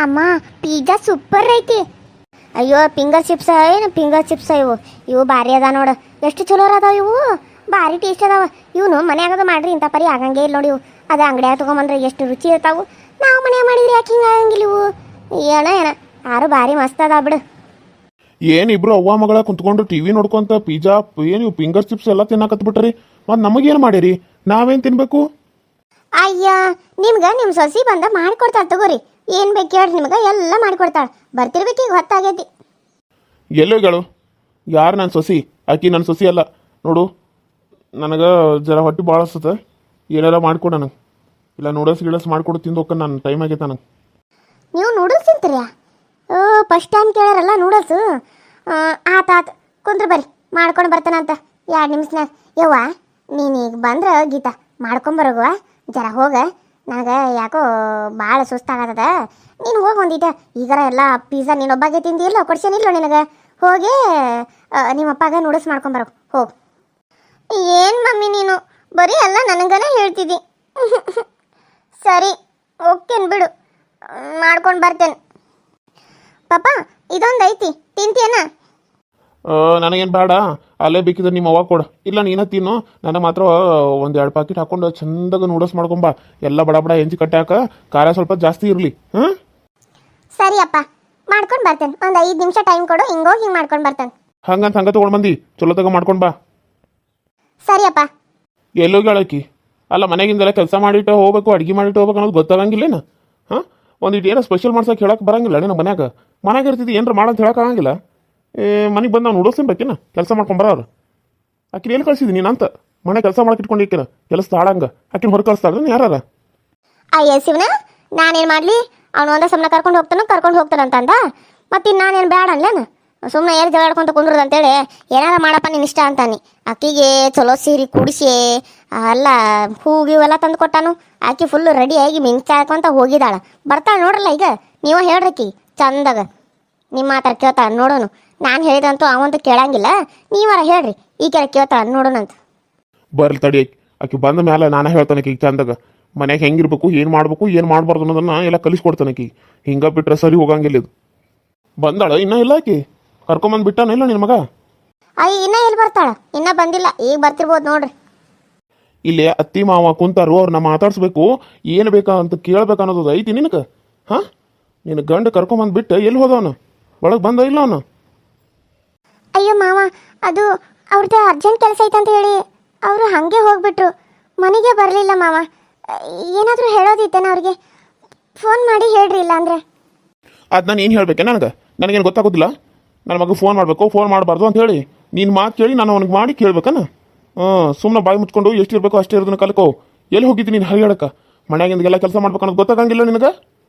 ಅಮ್ಮ pizza super ಐತಿ. ಅಯ್ಯೋ ಫಿಂಗರ್ ಚಿಪ್ಸ್ ಏನು ಫಿಂಗರ್ ಚಿಪ್ಸ್ ಇವು ಭಾರಿ ಅದ ನೋಡು. ಎಷ್ಟು ಚಲೋ ಅದಾವ ಇವು, ಭಾರಿ ಟೇಸ್ಟ್ ಅದಾವ. ಇವನು ಮನ್ಯಾಗದು ಮಾಡ್ರಿ ಇಂಥ ಪರಿ ಆಗಂಗೆ ಇಲ್ಲ ನೋಡಿ. ಇವು ಅದು ಅಂಗಡಿಯಾಗ ತೊಗೊಂಬಂದ್ರೆ ಎಷ್ಟು ರುಚಿ ಇರ್ತಾವು. ನಾವು ಮನ್ಯಾಗ ಮಾಡಿದ್ರೆ ಯಾಕೆ ಹಿಂಗೆ ಆಗಂಗಿಲ್ಲ ಇವು. ಏನ ಆರು ಭಾರಿ ಮಸ್ತ್ ಅದ ಬಿಡು. ಏನು ಇಬ್ರು ಅವ್ವ ಮಗಳ ಕುಂತ್ಕೊಂಡು ಟಿವಿ ನೋಡ್ಕೊಂತ ಪಿಜ್ಜಾ ಏನು ಫಿಂಗರ್ ಚಿಪ್ಸ್ ಎಲ್ಲ ತಿನ್ನಕತ್ ಬಿಟ್ರಿ. ಮತ್ತು ನಮಗೇನು ಮಾಡಿರಿ, ನಾವೇನು ತಿನ್ಬೇಕು? ಅಯ್ಯ ನಿಮ್ಗೆ ನಿಮ್ಮ ಸೊಸಿ ಬಂದ ಮಾಡಿಕೊಡ್ತಾಳೆ ತಗೋರಿ. ಏನು ಬೇಕು ಹೇಳ್ರಿ, ನಿಮ್ಗೆ ಎಲ್ಲ ಮಾಡಿಕೊಡ್ತಾಳೆ. ಬರ್ತಿರ್ಬೇಕು ಈಗ ಹೊತ್ತಾಗೈತಿ. ಎಲ್ಲೋಗಳು ಯಾರು ನನ್ನ ಸೊಸಿ? ಆಕಿ ನನ್ನ ಸೊಸಿ ಅಲ್ಲ ನೋಡು. ನನಗೆ ಜರ ಹೊಟ್ಟೆ ಭಾಳ ಅನ್ಸುತ್ತೆ, ಏನಾರ ಮಾಡಿಕೊಡು ನನಗೆ. ಇಲ್ಲ ನೂಡಲ್ಸ್ ಮಾಡಿಕೊಡು ತಿಂದು ಹೋಗ್ಕ. ನಾನು ಟೈಮ್ ಆಗೈತೆ ನನಗೆ. ನೀವು ನೂಡಲ್ಸ್ ತಿಂತೀರಾ? ಫಸ್ಟ್ ಟೈಮ್ ಕೇಳಾರಲ್ಲ ನೂಡಲ್ಸು. ಆತು ಕುಂದ್ರ ಬರ್ರಿ, ಮಾಡ್ಕೊಂಡು ಬರ್ತಾನಂತ 2 ನಿಮಿಷನಾಗ. ಯವ್ವ ನೀನು ಈಗ ಬಂದ್ರೆ ಗೀತಾ ಮಾಡ್ಕೊಂಬರೋಗುವ ಜರ ಹೋಗ. ನನಗೆ ಯಾಕೋ ಭಾಳ ಸುಸ್ತಾಗತ್ತದ. ನೀನು ಹೋಗಿ ಒಂದಿಟ ಈಗಾರ ಎಲ್ಲ ಪಿಜ್ಜಾ ನೀನು ಒಬ್ಬಾಗೆ ತಿಂದಿಲ್ಲ, ಕೊಡ್ಸೇನಿಲ್ಲ ನಿನಗೆ. ಹೋಗಿ ನಿಮ್ಮ ಅಪ್ಪಾಗ ನೂಡಲ್ಸ್ ಮಾಡ್ಕೊಂಬರೋ ಹೋಗಿ. ಏನು ಮಮ್ಮಿ ನೀನು ಬರೀ ಎಲ್ಲ ನನಗನೇ ಹೇಳ್ತಿದ್ದಿ. ಸರಿ ಓಕೆನ್ ಬಿಡು, ಮಾಡ್ಕೊಂಡು ಬರ್ತೇನೆ. ಪಾಪ ಇದೊಂದು ಐತಿ, ತಿಂತೀಯನ? ನನಗೇನು ಬೇಡ, ಅಲ್ಲೇ ಬೇಕಿದ್ರೆ ನಿಮ್ಮ ಅವ್ವ ಕೊಡು. ಇಲ್ಲ ನೀನ ತಿನ್ನು. ನನಗೆ ಮಾತ್ರ 1-2 ಪ್ಯಾಕೆಟ್ ಹಾಕೊಂಡು ಚಂದಾಗ ನೂಡಲ್ಸ್ ಮಾಡ್ಕೊಂಬ. ಎಲ್ಲ ಬಡ ಬಡ ಹೆಂಚಿ ಕಟ್ಟಾಕ, ಖಾರ ಸ್ವಲ್ಪ ಜಾಸ್ತಿ ಇರಲಿ. ಹಾಂ ಸರಿ ಅಪ್ಪ, ಮಾಡ್ಕೊಂಡು ಬರ್ತೇನೆ. ಒಂದು 5 ನಿಮಿಷ ಟೈಮ್ ಕೊಡು, ಹಿಂಗೋಗಿ ಹಿಂಗೆ ಮಾಡ್ಕೊಂಡು ಬರ್ತೇನೆ. ಹಂಗೆ ತೊಗೊಂಡು ಬಂದು ಚಲೋ ತಗ ಮಾಡ್ಕೊಂಡು ಬಾ. ಸರಿ ಅಪ್ಪ. ಎಲ್ಲೋಗಿ ಹೇಳಕ್ಕಿ? ಅಲ್ಲ ಮನೆಗಿಂದೆಲ್ಲ ಕೆಲಸ ಮಾಡಿಟ್ಟು ಹೋಗ್ಬೇಕು, ಅಡುಗೆ ಮಾಡಿಟ್ಟು ಹೋಗ್ಬೇಕು ಅನ್ನೋದು ಗೊತ್ತಾಗಂಗಿಲ್ಲೇನ? ಹಾಂ ಒಂದಿಟ್ಟು ಏನೋ ಸ್ಪೆಷಲ್ ಮಾಡ್ಸೋಕೆ ಹೇಳಕ್ಕೆ ಬರಂಗಿಲ್ಲ ನೀನು? ಮನ್ಯಾಗ ಇರ್ತಿದ್ದು ಏನಾರು ಮಾಡಂತ ಹೇಳೋಕ್ಕಾಗಂಗಿಲ್ಲ. ಮನೆಗೆ ಬಂದು ನಾವು ನೂಡಲ್ಸ್ ತಿನ್ಬೇಕೇನ? ಕೆಲಸ ಮಾಡ್ಕೊಂಬರೋರು ಆಕಿನ ಎಲ್ಲಿ ಕಳ್ಸಿದ್ದೀನಿ ನೀನು ಅಂತ? ಮನೆ ಕೆಲಸ ಮಾಡಕ್ಕೆ ಇಟ್ಕೊಂಡು ಇಕ್ಕಿರ ಕೆಲಸ ತಾಳಂಗ ಆಕಿನ ಹೊರ ಕಳಿಸ್ತಾಳ ಯಾರ? ಅಯ್ಯ ಶಿವನ, ನಾನೇನು ಮಾಡಲಿ? ಅವನು ಒಂದೇ ಸಮನ ಕರ್ಕೊಂಡು ಹೋಗ್ತಾನಂತಂದ. ಮತ್ತಿನ್ನು ನಾನೇನು ಬೇಡ ಅನ್ಲೇನು? ಸುಮ್ಮನೆ ಏನು ಜಗಾಡ್ಕೊಂತ ಕುಂದ್ರದು ಅಂತೇಳಿ ಏನಾರ ಮಾಡಪ್ಪ ನೀನು ಇಷ್ಟ ಅಂತಾನೆ. ಆಕಿಗೆ ಚಲೋ ಸೀರೆ ಕುಡಿಸಿ ಎಲ್ಲ ಹೂಗಿವೆಲ್ಲ ತಂದು ಕೊಟ್ಟಾನು. ಆಕಿ ಫುಲ್ಲು ರೆಡಿಯಾಗಿ ಮಿಂಚಾಕೊಂತ ಹೋಗಿದ್ದಾಳ. ಬರ್ತಾಳೆ ನೋಡ್ರಲ್ಲ ಈಗ. ನೀವು ಹೇಳ್ರಕ್ಕಿ ಚಂದಾಗ ನಿಮ್ಮ ಮಾತಾಡ ಕೇಳ್ತಾಳೆ ನೋಡೋನು. ನಾನು ಹೇಳಿದಂತೂ ಅವಂತೂ ಕೇಳಂಗಿಲ್ಲ. ನೀವಾರ ಹೇಳ್ರಿ, ಈ ಕೆಲ ಕೇಳ್ತಾಳೆ ನೋಡೋಣಂತ. ಬರ್ಲಿ ತಡಿ, ಆಕಿ ಬಂದ ಮೇಲೆ ನಾನು ಹೇಳ್ತಾನೆ ಈಗ ಚಂದಾಗ ಮನ್ಯಾಗ ಹೆಂಗಿರ್ಬೇಕು, ಏನು ಮಾಡ್ಬೇಕು, ಏನು ಮಾಡಬಾರ್ದು ಅನ್ನೋದನ್ನ ಎಲ್ಲ ಕಲಿಸ್ಕೊಡ್ತಾನೆ ಆಕಿ. ಹಿಂಗೆ ಬಿಟ್ರೆ ಸರಿ ಹೋಗಂಗಿಲ್ಲ ಇದು. ಬಂದಾಳ ಇನ್ನೂ ಇಲ್ಲ ಆಕಿ? ಕರ್ಕೊಂಬಂದು ಬಿಟ್ಟಾನ ಇಲ್ಲ ನಿನ್ನ ಮಗ? ಅಯ್ಯ ಇನ್ನೂ ಎಲ್ಲಿ ಬರ್ತಾಳ? ಇನ್ನೂ ಬಂದಿಲ್ಲ, ಈಗ ಬರ್ತಿರ್ಬೋದು ನೋಡ್ರಿ. ಇಲ್ಲಿ ಅತ್ತಿ ಮಾವ ಕುಂತಾರು, ಅವ್ರನ್ನ ಮಾತಾಡ್ಸ್ಬೇಕು, ಏನು ಬೇಕಾ ಅಂತ ಕೇಳ್ಬೇಕು ಅನ್ನೋದು ಐತಿ ನಿನಗೆ? ಹಾಂ ನಿನ್ನ ಗಂಡ ಕರ್ಕೊಂಬಂದು ಬಿಟ್ಟು ಎಲ್ಲಿ ಹೋದವನು? ಒಳಗೆ ಬಂದ ಇಲ್ಲ ಅವನು? ಅಯ್ಯೋ ಮಾವ, ಅದು ಅವ್ರದ್ದು ಅರ್ಜೆಂಟ್ ಕೆಲಸ ಐತಂತ ಹೇಳಿ ಅವರು ಹಾಗೆ ಹೋಗ್ಬಿಟ್ರು. ಮನೆಗೆ ಬರಲಿಲ್ಲ ಮಾವ. ಏನಾದರೂ ಹೇಳೋದಿತ್ತೇನ ಅವ್ರಿಗೆ? ಫೋನ್ ಮಾಡಿ ಹೇಳ್ರಿ, ಇಲ್ಲ ಅಂದರೆ. ಅದು ನಾನು ಏನು ಹೇಳ್ಬೇಕೆ? ನನಗೇನು ಗೊತ್ತಾಗೋದಿಲ್ಲ. ನನ್ನ ಮಗ ಫೋನ್ ಮಾಡಬೇಕು, ಫೋನ್ ಮಾಡಬಾರ್ದು ಅಂತ ಹೇಳಿ ನೀನು ಮಾತು ಕೇಳಿ ನಾನು ಅವ್ನಿಗೆ ಮಾಡಿ ಕೇಳ್ಬೇಕನ? ಸುಮ್ಮನೆ ಬಾಯಿ ಮುಚ್ಕೊಂಡು ಎಷ್ಟಿರಬೇಕು ಅಷ್ಟೇ ಇರೋದನ್ನ ಕಲ್ಕೋ. ಎಲ್ಲಿ ಹೋಗಿದ್ದೀನಿ ನೀನು ಹರಿಯಾಡಕ್ಕೆ? ಮನ್ಯಾಗಿಂದೆಲ್ಲ ಕೆಲಸ ಮಾಡ್ಬೇಕು ಅನ್ನೋದು ಗೊತ್ತಾಗಂಗಿಲ್ಲ ನಿನಗೆ?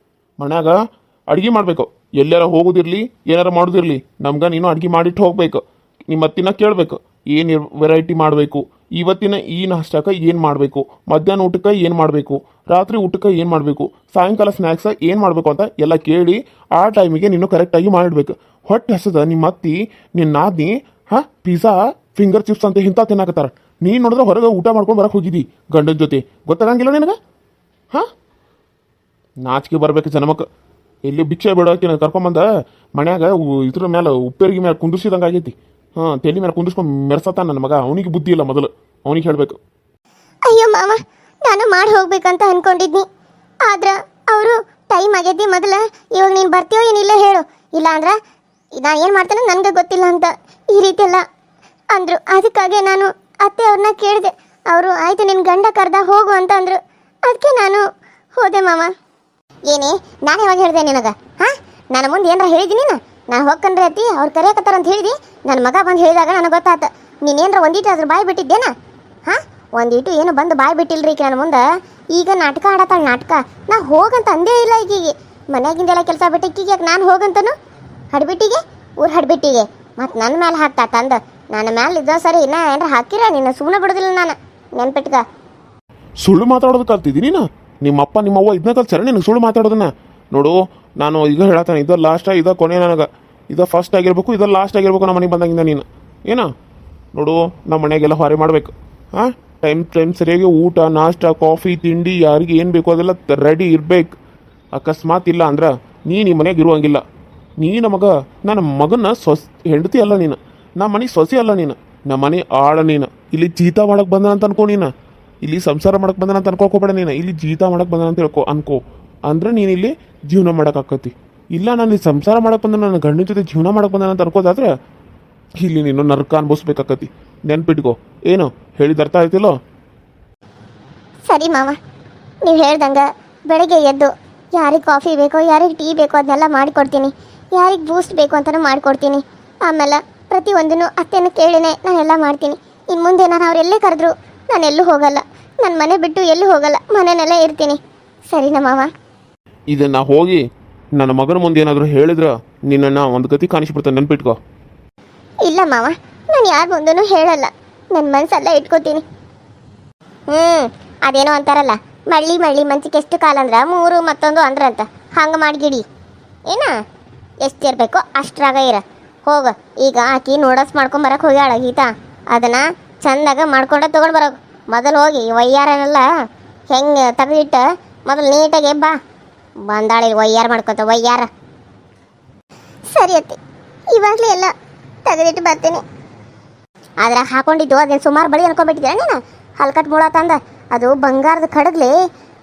ಮನ್ಯಾಗ ಅಡುಗೆ ಮಾಡಬೇಕು, ಎಲ್ಲಾರ ಹೋಗೋದಿರಲಿ ಏನಾರ ಮಾಡೋದಿರಲಿ ನಮ್ಗೆ ನೀನು ಅಡುಗೆ ಮಾಡಿಟ್ಟು ಹೋಗ್ಬೇಕು. ನಿಮ್ಮ ಅತ್ತಿನ ಕೇಳಬೇಕು ಏನು ವೆರೈಟಿ ಮಾಡಬೇಕು, ಇವತ್ತಿನ ಈ ನಾಷ್ಟಕ್ಕೆ ಏನು ಮಾಡಬೇಕು, ಮಧ್ಯಾಹ್ನ ಊಟಕ್ಕೆ ಏನು ಮಾಡಬೇಕು, ರಾತ್ರಿ ಊಟಕ್ಕೆ ಏನು ಮಾಡಬೇಕು, ಸಾಯಂಕಾಲ ಸ್ನ್ಯಾಕ್ಸ ಏನು ಮಾಡಬೇಕು ಅಂತ ಎಲ್ಲ ಕೇಳಿ ಆ ಟೈಮಿಗೆ ನೀನು ಕರೆಕ್ಟಾಗಿ ಮಾಡಿಡ್ಬೇಕು. ಹೊಟ್ಟೆ ಹಸದ ನಿಮ್ಮ ಅತ್ತಿ ನಿನ್ನ ನಾದ್ನಿ ಪಿಜ್ಜಾ ಫಿಂಗರ್ ಚಿಪ್ಸ್ ಅಂತ ಇಂಥ ತಿನ್ನಾಕತ್ತಾರ. ನೀನು ನೋಡಿದ್ರೆ ಹೊರಗೆ ಊಟ ಮಾಡ್ಕೊಂಡು ಬರಕ್ಕೆ ಹೋಗಿದ್ದಿ ಗಂಡನ ಜೊತೆ, ಗೊತ್ತಾಗಂಗಿಲ್ಲ ನಿನಗೆ? ನಾಚಿಕೆ ಬರ್ಬೇಕು ಜನಮಕ್ಕೆ. ಎಲ್ಲಿ ಭಿಕ್ಷೆ ಬಿಡೋಕೆ ಕರ್ಕೊಂಬಂದ ಮನ್ಯಾಗ ಇದ್ರ ಮೇಲೆ ಉಪ್ಪೇರಿಗೆ ಮೇಲೆ ಕುಂದಿಸಿದಂಗೆ ಆಗೈತಿ. ತಲೆ ಮೇಲೆ ಕುಂದಿಸ್ಕೊಂಡು ಮೆರೆಸತ್ತ ನನ್ನ ಮಗ. ಅವನಿಗೆ ಬುದ್ಧಿ ಇಲ್ಲ, ಮೊದಲು ಅವನಿಗೆ ಹೇಳಬೇಕು. ಅಯ್ಯೋ ಮಾವ, ನಾನು ಮಾಡಿ ಹೋಗ್ಬೇಕಂತ ಅನ್ಕೊಂಡಿದ್ನಿ. ಆದ್ರೆ ಅವರು ಟೈಮ್ ಆಗೈತಿ ಮೊದಲು, ಇವಾಗ ನೀನು ಬರ್ತೀಯೋ ಏನಿಲ್ಲ ಹೇಳು, ಇಲ್ಲ ಅಂದ್ರೆ ನಾನು ಏನು ಮಾಡ್ತೇನೆ ನನಗೆ ಗೊತ್ತಿಲ್ಲ ಅಂತ ಈ ರೀತಿ ಎಲ್ಲ ಅಂದರು. ಅದಕ್ಕಾಗಿ ನಾನು ಅತ್ತೆ ಅವ್ರನ್ನ ಕೇಳಿದೆ. ಅವರು ಆಯಿತು ನಿನ್ನ ಗಂಡ ಕರ್ದ ಹೋಗು ಅಂತ ಅಂದರು. ಅದಕ್ಕೆ ನಾನು ಹೋದೆ ಮಾವ. ಏನೇ ನಾನು ಯಾವಾಗ ಹೇಳಿದೆ ನಿನಗೆ? ನನ್ನ ಮುಂದೆ ಏನಾರ ಹೇಳಿದ್ದೀನಿ ನಾನು ಹೋಗ್ಕಂಡ್ರೆ ಅತ್ತಿ ಅವ್ರು ಕರೆಯಕತ್ತಾರ ಅಂತ ಹೇಳಿದಿ. ನನ್ನ ಮಗ ಬಂದು ಹೇಳಿದಾಗ ನನಗೆ ಗೊತ್ತಾಯ್ತು. ನೀನೇನಾರ ಒಂದೀಟು ಅದ್ರ ಬಾಯಿ ಬಿಟ್ಟಿದ್ದೇನಾ? ಒಂದೀಟು ಏನು ಬಂದು ಬಾಯಿ ಬಿಟ್ಟಿಲ್ರಿ ನನ್ನ ಮುಂದೆ. ಈಗ ನಾಟಕ ಆಡತ್ತಾಳೆ ನಾಟಕ. ನಾ ಹೋಗಂತ ಅಂದೇ ಇಲ್ಲ ಈಗೀಗೆ. ಮನೆಯಾಗಿಂದೆಲ್ಲ ಕೆಲಸ ಬಿಟ್ಟು ಈಗೀಗ ನಾನು ಹೋಗಂತನು ಹಡ್ಬಿಟ್ಟಿಗೆ, ಊರು ಹಡ್ಬಿಟ್ಟಿಗೆ ಮತ್ತು ನನ್ನ ಮೇಲೆ ಹಾಕ್ತಾ ತಂದು ನನ್ನ ಮೇಲೆ ಇದ್ದ ಸರಿ ಇನ್ನ ಏನಾರ ಹಾಕಿರ ನಿನ್ನ ಸುಮ್ಮನೆ ಬಿಡೋದಿಲ್ಲ ನಾನು. ನೆನ್ಪಿಟ್ಗ. ಸುಳ್ಳು ಮಾತಾಡೋದು ಕಲ್ತಿದ್ದೀನಿ ನೀನು? ನಿಮ್ಮಪ್ಪ ನಿಮ್ಮವ್ವ ಇದನ್ನ ಕಲ್ಸಾರ ನಿನಗೆ ಸುಳ್ಳು ಮಾತಾಡೋದನ್ನ? ನೋಡು, ನಾನು ಈಗ ಹೇಳತ್ತಾನೆ, ಇದ ಲಾಸ್ಟ್ ಇದ ಕೊನೆ, ನನಗೆ ಇದ ಫಸ್ಟ್ ಆಗಿರ್ಬೇಕು, ಇದ ಲಾಸ್ಟ್ ಆಗಿರ್ಬೇಕು. ನಮ್ಮ ಮನೆಗೆ ಬಂದಾಗಿಂದ ನೀನು ಏನೋ ನೋಡು, ನಮ್ಮ ಮನೆಯಾಗೆಲ್ಲ ಹೊರೆ ಮಾಡಬೇಕು. ಟೈಮ್ ಸರಿಯಾಗಿ ಊಟ ನಾಷ್ಟ ಕಾಫಿ ತಿಂಡಿ ಯಾರಿಗೆ ಏನು ಬೇಕು ಅದೆಲ್ಲ ರೆಡಿ ಇರ್ಬೇಕು. ಅಕಸ್ಮಾತ್ ಇಲ್ಲ ಅಂದ್ರೆ ನೀನು ಈ ಮನೆಯಾಗ ಇರುವಂಗಿಲ್ಲ. ನೀನು ನನ್ನ ಮಗನ ಹೆಂಡತಿ ಅಲ್ಲ ನೀನು, ನಮ್ಮ ಮನೆ ಸೊಸೆ ಅಲ್ಲ ನೀನು, ನಮ್ಮ ಮನೆ ಆಳ ನೀನು. ಇಲ್ಲಿ ಜೀತ ಮಾಡಕ್ಕೆ ಬಂದ ಅಂತ ಅನ್ಕೋ ನೀನು, ಇಲ್ಲಿ ಸಂಸಾರ ಮಾಡಕ್ಕೆ ಬಂದನ ಅಂತ ಅನ್ಕೋಕೋಬೇಡ ನೀನು. ಇಲ್ಲಿ ಜೀತ ಮಾಡಕ್ಕೆ ಬಂದನ ಅಂತ ಅನ್ಕೋ. ಅಂದ್ರೆ ನೀನು ಇಲ್ಲಿ ಜೀವನ ಮಾಡೋಕ್ಕಾಕತಿ. ಇಲ್ಲ ನಾನು ಇಲ್ಲಿ ಸಂಸಾರ ಮಾಡಕ್ಕೆ ಬಂದ ನನ್ನ ಗಂಡನ ಜೊತೆ ಜೀವನ ಮಾಡಕ್ಕೆ ಬಂದನ ಅಂತ ಅನ್ಕೋದಾದ್ರೆ ಇಲ್ಲಿ ನೀನು ನರಕ ಅನ್ಭವಿಸ್ಬೇಕಾಕತಿ. ನೆನ್ಪಿಟ್ಕೋ. ಏನು ಹೇಳಿದ ಅರ್ಥ ಆಯ್ತಿಲ್ಲೋ? ಸರಿ ಮಾವ, ನೀವು ಹೇಳ್ದಂಗೆ ಬೆಳಗ್ಗೆ ಎದ್ದು ಯಾರಿಗೆ ಕಾಫಿ ಬೇಕೋ ಯಾರಿಗೆ ಟೀ ಬೇಕೋ ಅದನ್ನೆಲ್ಲ ಮಾಡಿಕೊಡ್ತೀನಿ, ಯಾರಿಗೆ ಬೂಸ್ಟ್ ಬೇಕು ಅಂತಲೂ ಮಾಡಿಕೊಡ್ತೀನಿ. ಆಮೇಲೆ ಪ್ರತಿಯೊಂದನ್ನು ಅತ್ತೆನ ಕೇಳಿನೇ ನಾನೆಲ್ಲ ಮಾಡ್ತೀನಿ. ಇನ್ನು ಮುಂದೆ ನಾನು ಅವರೆಲ್ಲೇ ಕರೆದ್ರು ನಾನು ಎಲ್ಲೂ ಹೋಗಲ್ಲ, ನನ್ನ ಮನೆ ಬಿಟ್ಟು ಎಲ್ಲೂ ಹೋಗಲ್ಲ, ಮನೆಯಲ್ಲೇ ಇರ್ತೀನಿ. ಸರಿನಾ ಮಾವ? ಇದನ್ನು ಹೋಗಿ ನನ್ನ ಮಗನ ಮುಂದೆ ಏನಾದರೂ ಹೇಳಿದ್ರೆ ನಿನ್ನನ್ನು ಒಂದು ಗತಿ ಕಾಣಿಸ್ಬಿಡ್ತಾನೆ, ನೆನ್ಪಿಟ್ಕೋ. ಇಲ್ಲ ಮಾವ, ನಾನು ಯಾರ ಮುಂದೂ ಹೇಳಲ್ಲ, ನನ್ನ ಮನಸ್ಸೆಲ್ಲ ಇಟ್ಕೋತೀನಿ. ಅದೇನೋ ಅಂತಾರಲ್ಲ, ಮಳ್ಳಿ ಮಳ್ಳಿ ಮಂಚಿಗೆ ಎಷ್ಟು ಕಾಲ ಅಂದ್ರೆ 3 ಮತ್ತೊಂದು ಅಂದ್ರಂತ. ಹಂಗೆ ಮಾಡಿಗಿಡಿ ಏನ, ಎಷ್ಟಿರಬೇಕೋ ಅಷ್ಟ್ರಾಗ ಇರ. ಹೋಗ ಈಗ ಆಕಿ ನೂಡಲ್ಸ್ ಮಾಡ್ಕೊಂಬರಕ್ಕೆ ಹೋಗ್ಯಾಳ ಗೀತಾ, ಅದನ್ನು ಚಂದಾಗ ಮಾಡ್ಕೊಂಡೆ ತೊಗೊಂಡು ಬರೋದು. ಮೊದಲು ಹೋಗಿ ವಯ್ಯಾರನೆಲ್ಲ ಹೆಂಗೆ ತೆಗೆದಿಟ್ಟು ಮೊದಲು ನೀಟಾಗಿ ಬಂದಾಳಿ ವಯ್ಯಾರ ಮಾಡ್ಕೊತ ವಯ್ಯಾರ. ಸರಿ ಅತ್ತಿ, ಇವಾಗಲೇ ಎಲ್ಲ ತೆಗೆದಿಟ್ಟು ಬರ್ತೀನಿ. ಅದ್ರಾಗ ಹಾಕೊಂಡಿದ್ದು ಅದೇನು ಸುಮಾರು ಬಳಿ ಅನ್ಕೊಂಡ್ಬಿಟ್ಟಿದ್ದೀರ ನೀನು? ಹಲ್ಕಟ್ ಮೂಳ ತಂದ ಅದು ಬಂಗಾರದ ಕಡಗ್ಲಿ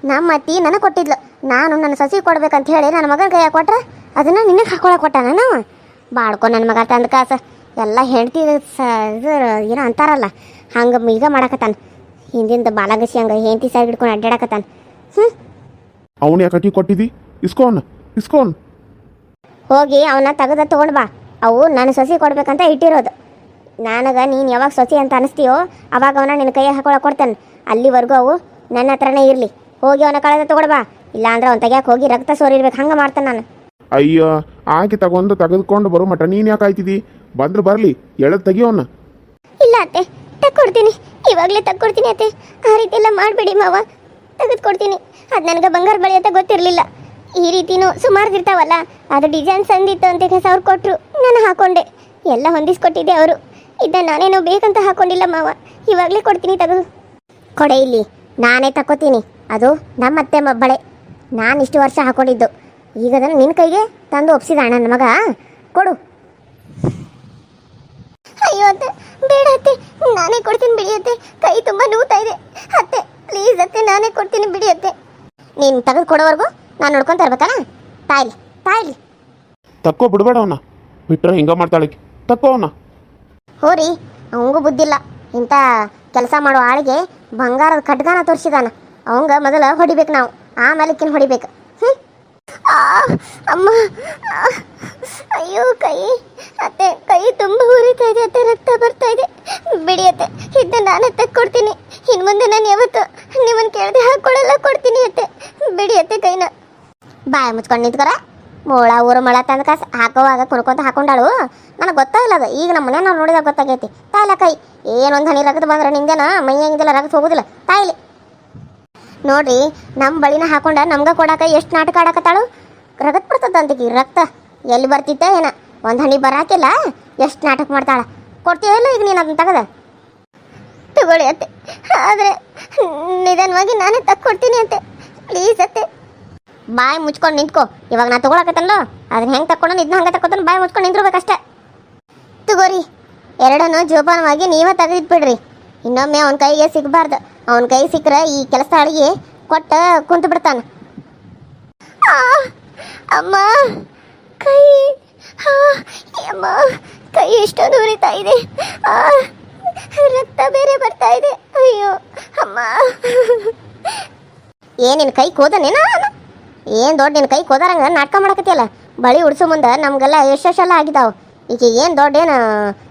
ನಮ್ಮ ಅತ್ತಿ ನನಗೆ ಕೊಟ್ಟಿದ್ಲು. ನಾನು ನನ್ನ ಸಸಿ ಕೊಡ್ಬೇಕಂತ ಹೇಳಿ ನನ್ನ ಮಗನ ಕೈಯಾಗ ಕೊಟ್ರೆ ಅದನ್ನು ನಿನಗೆ ಹಾಕೊಳಕ್ಕೆ ಕೊಟ್ಟಾನ ನಾವು. ಬಾಳ್ಕೊ ನನ್ನ ಮಗ ತಂದ ಕಾಸು ಎಲ್ಲ ಹೆಂಡ್ತಿ ಇದು ಏನೋ ಅಂತಾರಲ್ಲ ಹಂಗೆ ಈಗ ಮಾಡಕತ್ತಾನ. ಹಿಂದಿಂದ ಬಾಲಗಸಿ ಹಂಗೆ ಹೆಂಡತಿ ಸೈಡ್ ಹಿಡ್ಕೊಂಡು ಅಡ್ಡಾಡಕತ್ತಾನ. ಅವನು ಯಾಕೆ ಕೊಟ್ಟಿದ್ದಿ? ಇಸ್ಕೋನ್ ಹೋಗಿ ಅವನ್ನ ತೆಗೆದ ತೊಗೊಂಡು ಬಾ. ಅವು ನನ್ನ ಸಸಿ ಕೊಡ್ಬೇಕಂತ ಇಟ್ಟಿರೋದು. ನನಗೆ ನೀನು ಯಾವಾಗ ಸೊಸಿ ಅಂತ ಅನಿಸ್ತೀಯೋ ಅವಾಗ ಅವನ ನಿನ್ನ ಕೈಯಾಗ ಹಾಕೊಳಕ್ಕೆ ಕೊಡ್ತಾನೆ. ಅಲ್ಲಿವರೆಗೂ ಅವು ನನ್ನ ಹತ್ರನೇ ಇರಲಿ. ಹೋಗಿ ಅವನ ಕಳೆದ ತೊಗೊಂಡು ಬಾ, ಇಲ್ಲಾಂದ್ರೆ ಅವ್ನು ತೆಗಿಯಕ್ಕೆ ಹೋಗಿ ರಕ್ತ ಸೋರಿರ್ಬೇಕು. ಹಂಗೆ ಮಾಡ್ತಾನೆ ನಾನು. ಅಯ್ಯೋ ಆಕೆ ತೆಗೆದುಕೊಂಡು ಬರೋ ಮಟ ನೀನು ಯಾಕೆ ಆಯ್ತಿದ್ದಿ? ಬಂದ್ರೆ ಬರಲಿ, ಎಳೆದು ತೆಗಿಯೋಣ. ಇಲ್ಲ ಅತ್ತೆ, ತಕ್ಕೊಡ್ತೀನಿ, ಇವಾಗಲೇ ತಕ್ಕೊಡ್ತೀನಿ ಅತ್ತೆ. ಆ ರೀತಿ ಎಲ್ಲ ಮಾಡಬೇಡಿ ಮಾವ, ತೆಗೆದುಕೊಡ್ತೀನಿ. ಅದು ನನಗೆ ಬಂಗಾರ ಬಳಿ ಅಂತ ಗೊತ್ತಿರಲಿಲ್ಲ. ಈ ರೀತಿನೂ ಸುಮಾರು ಇರ್ತಾವಲ್ಲ, ಅದು ಡಿಸೈನ್ ಸಂದಿತ್ತು ಅಂತ ಅವ್ರು ಕೊಟ್ಟರು, ನಾನು ಹಾಕೊಂಡೆ. ಎಲ್ಲ ಹೊಂದಿಸ್ಕೊಟ್ಟಿದ್ದೆ ಅವರು. ಇದನ್ನು ನಾನೇನೋ ಬೇಕಂತ ಹಾಕೊಂಡಿಲ್ಲ ಮಾವ, ಇವಾಗಲೇ ಕೊಡ್ತೀನಿ, ತೆಗೆದು ಕೊಡೆ. ಇಲ್ಲಿ ನಾನೇ ತಕ್ಕೋತೀನಿ, ಅದು ನಮ್ಮ ಅತ್ತೆ ಬಳೆ. ನಾನು ಇಷ್ಟು ವರ್ಷ ಹಾಕೊಂಡಿದ್ದು, ಈಗ ಅದನ್ನು ನಿನ್ನ ಕೈಗೆ ತಂದು ಒಪ್ಸಿದ ನನ್ನ ಮಗ. ಕೊಡು. ಅಯ್ಯೋ ಅತ್ತೆ, ಬೇಡ ಅತ್ತೆ, ನಾನೇ ಕೊಡ್ತೀನಿ ಬಿಡಿ ಅತ್ತೆ. ಕೈ ತುಂಬ ನೋವ್ತಾ ಇದೆ ಅತ್ತೆ, ಪ್ಲೀಸ್ ಅತ್ತೆ, ನಾನೇ ಕೊಡ್ತೀನಿ ಬಿಡಿ ಅತ್ತೆ. ನೀನು ತೆಗೆದು ಕೊಡೋವರೆಗೂ ನಾನು ನೋಡ್ಕೊಂತ ಇರ್ಬೇಕಲ್ಲ. ತಾಯಿಲಿ ತಕ್ಕೋ, ಬಿಡಬೇಡ ಅವನ್ನ. ಬಿಟ್ರೆ ಹಿಂಗೆ ಮಾಡ್ತಾಳೆ, ತಕ್ಕೋ ಅವನ್ನ. ಹೋರಿ, ಅವಂಗೂ ಬುದ್ಧಿಲ್ಲ. ಇಂಥ ಕೆಲಸ ಮಾಡೋ ಆಳಿಗೆ ಬಂಗಾರದ ಖಡ್ಗಾನ ತೋರಿಸಿದಾನ. ಅವಂಗ ಮೊದಲು ಹೊಡಿಬೇಕು ನಾವು, ಆಮೇಲೆ ಕಿನ್ ಹೊಡಿಬೇಕು. ಅಮ್ಮ, ಅಯ್ಯೋ ಕೈ ಅತ್ತೆ, ಕೈ ತುಂಬ ಉರಿತಾ ಇದೆ ಅತ್ತೆ, ರಕ್ತ ಬರ್ತಾ ಇದೆ. ಬಿಡಿ ಅತ್ತೆ, ಇದನ್ನ ನಾನೇ ತೆಕ್ಕೊಡ್ತೀನಿ. ಇನ್ನು ಮುಂದೆ ನಾನು ಯಾವತ್ತು ನಿಮ್ಮನ್ನು ಕೇಳದೆ ಹಾಕೊಳ್ಳಲ್ಲ, ಕೊಡ್ತೀನಿ ಅತ್ತೆ. ಬಿಡಿ ಅತ್ತೆ ಕೈನ. ಬಾಯಿ ಮುಚ್ಕೊಂಡು ನಿಂತ್ಕೊರ. ಊರು ಮೊಳ ತಂದ ಕಾಸು ಹಾಕೋವಾಗ ಕುಣ್ಕೊಂತ ಹಾಕೊಂಡಾಳು. ನನಗೆ ಗೊತ್ತಾಗಿಲ್ಲ ಅದು, ಈಗ ನಮ್ಮ ಮನೆ ನಾವು ನೋಡಿದಾಗ ಗೊತ್ತಾಗೈತಿ. ತಾಯಿಲ್ಲ ಕೈ ಏನೊಂದು ಹನಿ ರಗತ್ ಬಂದ್ರೆ ನಿಂದೇನ ಮೈಯಾಗಿಂದೆಲ್ಲ ರಗತ್ ಹೋಗೋದಿಲ್ಲ. ತಾಯಿಲಿ ನೋಡ್ರಿ, ನಮ್ಮ ಬಳಿನ ಹಾಕೊಂಡ ನಮ್ಗೆ ಕೊಡಾಕ ಎಷ್ಟು ನಾಟಕ ಆಡಕತ್ತಾಳು. ರಗತ್ ಬರ್ತದಂತೀಗಿ ರಕ್ತ ಎಲ್ಲಿ ಬರ್ತಿತ್ತ ಏನ, ಒಂದು ಹನಿ ಬರಾಕಿಲ್ಲ, ಎಷ್ಟು ನಾಟಕ ಮಾಡ್ತಾಳ. ಕೊಡ್ತೀವಲ್ಲ ಈಗ ನೀನು ಅದನ್ನ ತೆಗೆದ ತಗೊಳ್ಳಿ ಅತ್ತೆ. ಆದರೆ ನಿಧಾನವಾಗಿ ನಾನೇ ತಕ್ಕೊಡ್ತೀನಿ ಅತ್ತೆ, ಪ್ಲೀಸ್ ಅತ್ತೆ. ಬಾಯಿ ಮುಚ್ಕೊಂಡು ನಿಂತ್ಕೋ. ಇವಾಗ ನಾ ತೊಗೊಳಕತ್ತಲ್ಲ, ಅದನ್ನ ಹೆಂಗೆ ತಕ್ಕೊಂಡು ಇದನ್ನ ಹಂಗೆ ತಕ್ಕೊತಾನೆ. ಬಾಯಿ ಮುಚ್ಕೊಂಡು ನಿಂತಿರ್ಬೇಕಷ್ಟೆ. ತಗೋರಿ, ಎರಡನ್ನೂ ಜೋಪಾನವಾಗಿ ನೀವೇ ತೆಗೆದಿಟ್ಬಿಡ್ರಿ. ಇನ್ನೊಮ್ಮೆ ಅವನ ಕೈಗೆ ಸಿಗಬಾರ್ದು. ಅವನ ಕೈ ಸಿಕ್ಕರೆ ಈ ಕೆಲಸ ಅಡಿಗೆ ಕೊಟ್ಟು ಕುಂತು ಬಿಡ್ತಾನೆ. ಅಮ್ಮ ಕೈ, ಅಮ್ಮ ಕೈ ಎಷ್ಟೊಂದು ಉರಿತಾ ಇದೆ, ರಕ್ತ ಬೇರೆ ಬರ್ತಾ ಇದೆ. ಅಯ್ಯೋ ಅಮ್ಮ, ಏನಿನ ಕೈ ಕೋದನೇನ? ಏನು ದೊಡ್ಡ ನಿನ್ನ ಕೈ ಕೋದಾರಂಗ ನಾಟಕ ಮಾಡಕತ್ತಿಯಲ್ಲ. ಬಳಿ ಉಡ್ಸೋ ಮುಂದೆ ನಮಗೆಲ್ಲ ಯಶಸ್ಸೆಲ್ಲ ಆಗಿದ್ದಾವೆ. ಈಗ ಏನು ದೊಡ್ಡ ಏನು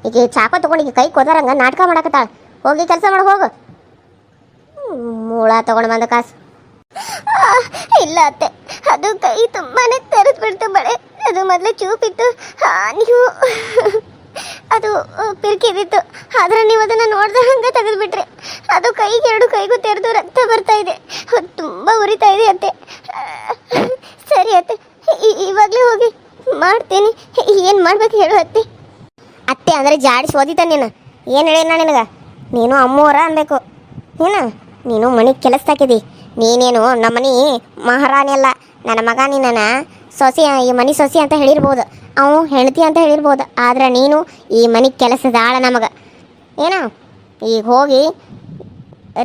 ಈಗ ಚಾಪ ತೊಗೊಂಡು ಈಗ ಕೈ ಕೋದಾರಂಗ ನಾಟಕ ಮಾಡಕತ್ತಾಳ. ಹೋಗಿ ಕೆಲಸ ಮಾಡಿ ಹೋಗು. ಮೂಳ ತೊಗೊಂಡು ಬಂದ ಕಾಸು. ಇಲ್ಲ ಅತ್ತೆ, ಅದು ಕೈ ತುಂಬಾ ತೆರೆದು ಬಿಡ್ತು ಬಳೆ. ಅದು ಮೊದಲು ಚೂಪಿತ್ತು, ನೀವು ಅದು ಪಿರ್ಕಿದಿತ್ತು. ಆದರೆ ನೀವು ಅದನ್ನು ನೋಡ್ದೆ ಹಂಗೆ ತೆಗೆದುಬಿಟ್ರೆ ಅದು ಕೈಗೆ, ಎರಡು ಕೈಗೂ ತೆರೆದು ರಕ್ತ ಬರ್ತಾ ಇದೆ. ತುಂಬ ಉರಿತಾ ಇದೆ ಅತ್ತೆ. ಸರಿ ಅತ್ತೆ, ಇವಾಗಲೇ ಹೋಗಿ ಮಾಡ್ತೀನಿ. ಏನು ಮಾಡ್ಬೇಕು ಹೇಳು ಅತ್ತೆ. ಅತ್ತೆ ಅಂದರೆ ಜಾಡಿಸಿ ಓದಿತ ನೀನು. ಏನು ಹೇಳೇನ ನಿನಗೆ? ನೀನು ಅಮ್ಮೋರ ಅನ್ಬೇಕು. ನೀನು ಮನೆ ಕೆಲಸದಾಕಿದಿ. ನೀನೇನು ನಮ್ಮನೆ ಮಹಾರಾಣಿ ಅಲ್ಲ. ನನ್ನ ಮಗ ನಿನ್ನನ್ನು ಸೊಸೆ ಈ ಮನೆ ಸೊಸೆ ಅಂತ ಹೇಳಿರ್ಬೋದು, ಅವು ಹೆಂಡತಿ ಅಂತ ಹೇಳಿರ್ಬೋದು, ಆದ್ರೆ ನೀನು ಈ ಮನೆ ಕೆಲಸದ ಆಳ ನಮಗೆ ಏನೋ. ಈಗ ಹೋಗಿ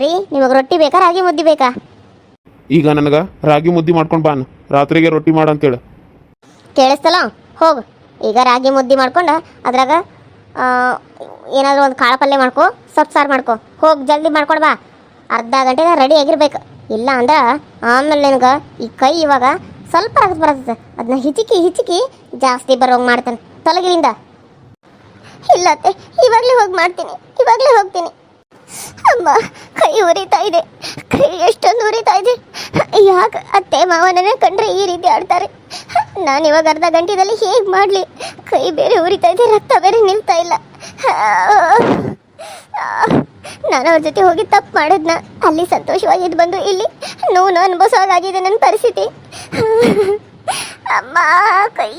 ರೀ, ನಿಮಗೆ ರೊಟ್ಟಿ ಬೇಕಾ ರಾಗಿ ಮುದ್ದೆ ಬೇಕಾ? ಈಗ ನನಗೆ ರಾಗಿ ಮುದ್ದೆ ಮಾಡ್ಕೊಂಡು ಬಾನು, ರಾತ್ರಿಗೆ ರೊಟ್ಟಿ ಮಾಡಂತೇಳಿ. ಕೇಳಿಸ್ತಲ್ಲ, ಹೋಗು. ಈಗ ರಾಗಿ ಮುದ್ದೆ ಮಾಡ್ಕೊಂಡು ಅದ್ರಾಗ ಏನಾದರೂ ಒಂದು ಕಾಳು ಪಲ್ಯ ಮಾಡ್ಕೊ, ಸೊಪ್ಪು ಸಾರು ಮಾಡ್ಕೊ. ಹೋಗಿ ಜಲ್ದಿ ಮಾಡ್ಕೊಂಡು ಬಾ, ಅರ್ಧ ಗಂಟೆಗೆ ರೆಡಿ ಆಗಿರ್ಬೇಕು. ಇಲ್ಲ ಅಂದ್ರೆ ಆಮೇಲೆ ನಿನಗೆ ಈ ಕೈ ಇವಾಗ ಸ್ವಲ್ಪ ರಗತ್ ಬರ್ತದೆ, ಅದನ್ನ ಹಿಚಿಕಿ ಜಾಸ್ತಿ ಬರೋಂಗೆ ಮಾಡ್ತಾನೆ ತೊಲಗಿರಿಂದ. ಇಲ್ಲ ಅತ್ತೆ, ಇವಾಗಲೇ ಹೋಗಿ ಮಾಡ್ತೀನಿ, ಇವಾಗಲೇ ಹೋಗ್ತೀನಿ. ಅಮ್ಮ, ಕೈ ಉರಿತಾ ಇದೆ, ಕೈ ಎಷ್ಟೊಂದು ಉರಿತಾ ಇದೆ. ಯಾಕೆ ಅತ್ತೆ ಮಾವನನ್ನ ಕಂಡ್ರೆ ಈ ರೀತಿ ಆಡ್ತಾರೆ? ನಾನು ಇವಾಗ ಅರ್ಧ ಗಂಟೆದಲ್ಲಿ ಹೇಗೆ ಮಾಡಲಿ? ಕೈ ಬೇರೆ ಉರಿತಾ ಇದೆ, ರಕ್ತ ಬೇರೆ ನಿಲ್ತಾ ಇಲ್ಲ. ನಾನು ಅವ್ರ ಜೊತೆ ಹೋಗಿ ತಪ್ಪು ಮಾಡಿದ್ನ, ಅಲ್ಲಿ ಸಂತೋಷವಾಗಿದ್ದು ಬಂದು ಇಲ್ಲಿ ನೋವು ಅನುಭವಿಸೋವಾಗಿದೆ ನನ್ನ ಪರಿಸ್ಥಿತಿ. ಅಮ್ಮ, ಕೈ